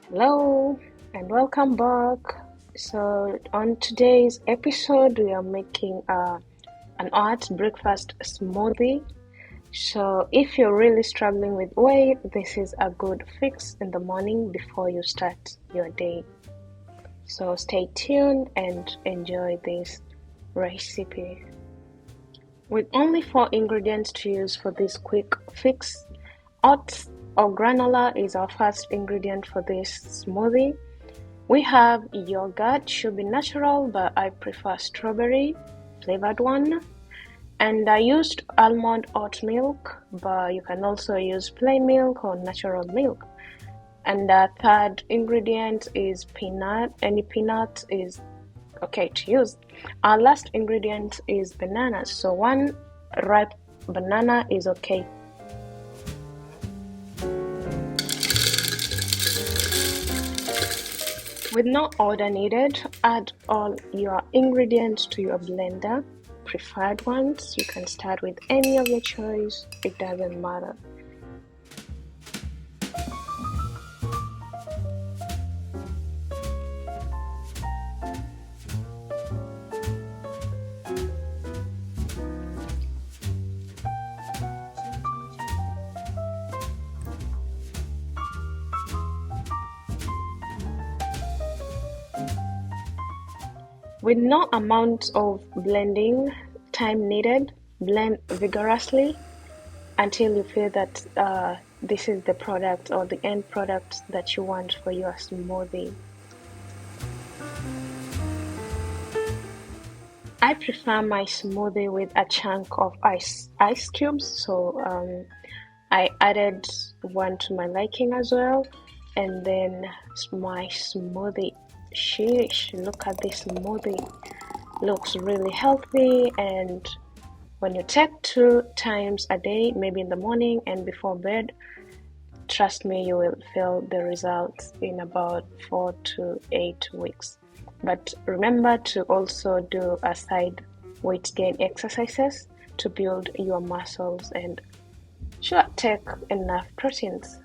Hello and welcome back. So, on today's episode, we are making an oat breakfast smoothie. So, if you're really struggling with weight, this is a good fix in the morning before you start your day. So, stay tuned and enjoy this recipe. With only 4 ingredients to use for this quick fix, oats or granola is our first ingredient for this smoothie. We have yogurt, should be natural, but I prefer strawberry flavored one. And I used almond oat milk, but you can also use plain milk or natural milk. And the third ingredient is peanut. Any peanut is okay to use. Our last ingredient is bananas. So one ripe banana is okay. With no order needed, add all your ingredients to your blender. Preferred ones, you can start with any of your choice, it doesn't matter. With no amount of blending time needed, blend vigorously until you feel that this is the product or the end product that you want for your smoothie. I prefer my smoothie with a chunk of ice cubes, so I added one to my liking as well, and then my smoothie. Sheesh, look at this smoothie. Looks really healthy, and when you take 2 times a day, maybe in the morning and before bed, trust me, you will feel the results in about 4 to 8 weeks. But remember to also do a side weight gain exercises to build your muscles and sure, take enough proteins.